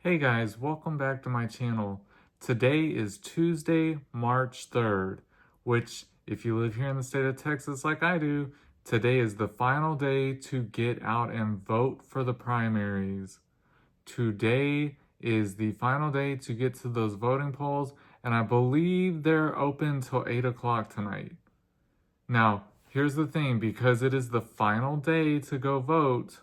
Hey guys, welcome back to my channel. Today is Tuesday, March 3rd, which if you live here in the state of Texas like I do, today is the final day to get out and vote for the primaries. Today is the final day to get to those voting polls, and I believe they're open till 8 o'clock tonight. Now, here's the thing, because it is the final day to go vote,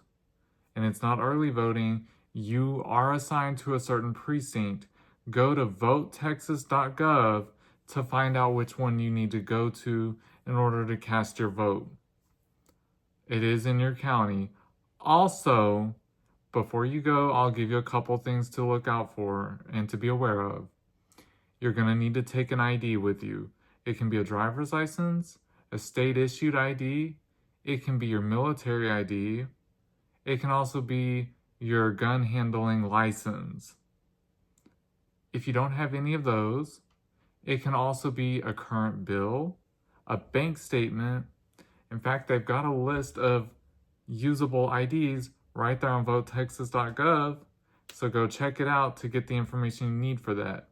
and it's not early voting, you are assigned to a certain precinct. Go to votetexas.gov to find out which one you need to go to in order to cast your vote. It is in your county. Also, before you go, I'll give you a couple things to look out for and to be aware of. You're going to need to take an ID with you. It can be a driver's license, a state-issued ID, it can be your military ID, it can also be your gun handling license. If you don't have any of those, it can also be a current bill, a bank statement. In fact, they've got a list of usable IDs right there on votetexas.gov, so go check it out to get the information you need for that.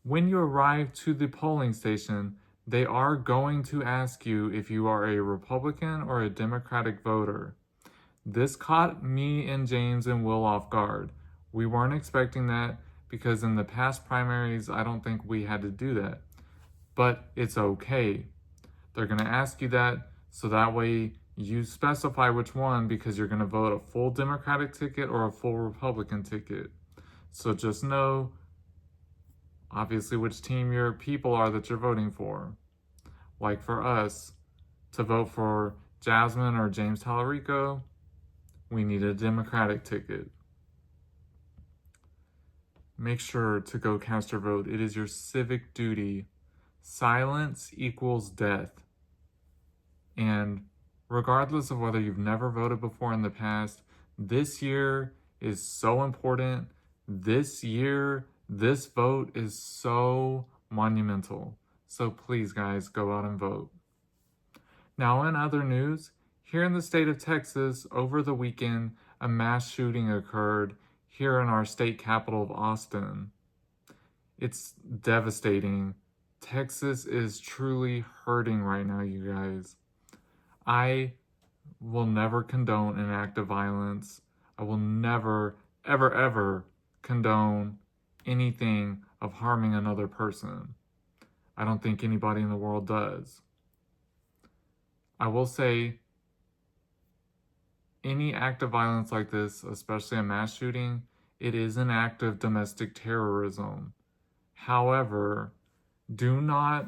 When you arrive to the polling station, they are going to ask you if you are a Republican or a Democratic voter. This caught me and James and Will off guard. We weren't expecting that because in the past primaries, I don't think we had to do that. But it's okay. They're going to ask you that so that way you specify which one, because you're going to vote a full Democratic ticket or a full Republican ticket. So just know, obviously, which team your people are that you're voting for. Like for us, to vote for Jasmine or James Tallarico, we need a Democratic ticket. Make sure to go cast your vote. It is your civic duty. Silence equals death. And regardless of whether you've never voted before in the past, this year is so important. This year, this vote is so monumental. So please, guys, go out and vote. Now, in other news, here in the state of Texas, over the weekend, a mass shooting occurred here in our state capital of Austin. It's devastating. Texas is truly hurting right now, you guys. I will never condone an act of violence. I will never, ever, ever condone anything of harming another person. I don't think anybody in the world does. I will say, any act of violence like this, especially a mass shooting, it is an act of domestic terrorism. However, do not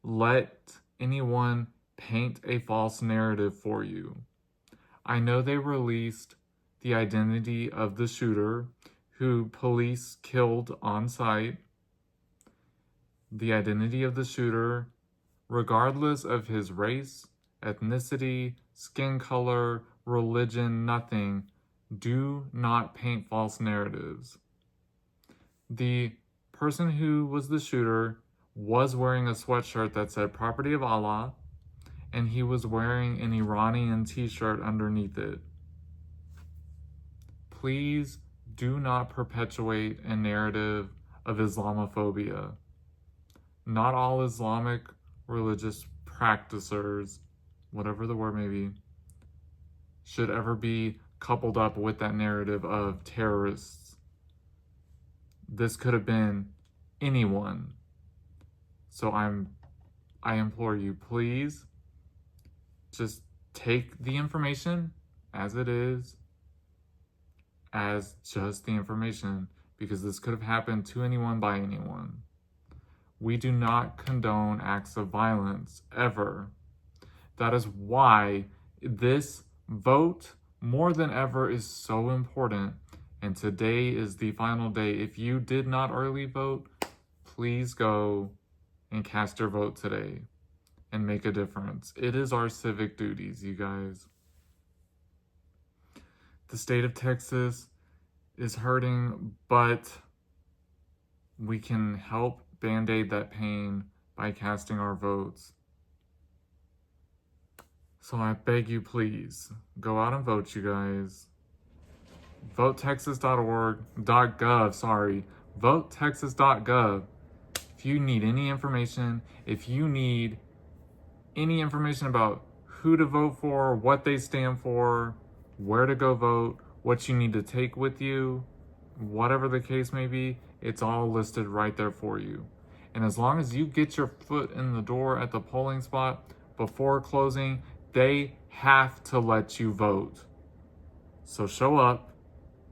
let anyone paint a false narrative for you. I know they released the identity of the shooter who police killed on site. The identity of the shooter, regardless of his race, ethnicity, skin color, religion, nothing. Do not paint false narratives. The person who was the shooter was wearing a sweatshirt that said "Property of Allah," and he was wearing an Iranian t-shirt underneath it. Please do not perpetuate a narrative of Islamophobia. Not all Islamic religious practitioners, whatever the word may be, should ever be coupled up with that narrative of terrorists. This could have been anyone. So I implore you, please just take the information as it is, as just the information, because this could have happened to anyone by anyone. We do not condone acts of violence, ever. That is why this vote, more than ever, is so important. And today is the final day. If you did not early vote, please go and cast your vote today and make a difference. It is our civic duties, you guys. The state of Texas is hurting, but we can help band-aid that pain by casting our votes. So I beg you, please, go out and vote, you guys. votetexas.gov, sorry, votetexas.gov. If you need any information, if you need any information about who to vote for, what they stand for, where to go vote, what you need to take with you, whatever the case may be, it's all listed right there for you. And as long as you get your foot in the door at the polling spot before closing, they have to let you vote. So show up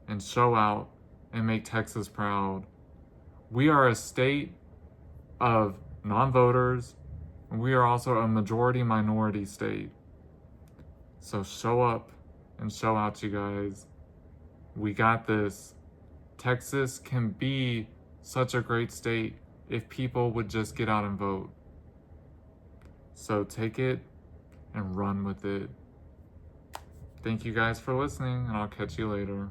and show out and make Texas proud. We are a state of non-voters, and we are also a majority minority state. So show up and show out, you guys. We got this. Texas can be such a great state if people would just get out and vote. So take it and run with it. Thank you guys for listening, and I'll catch you later.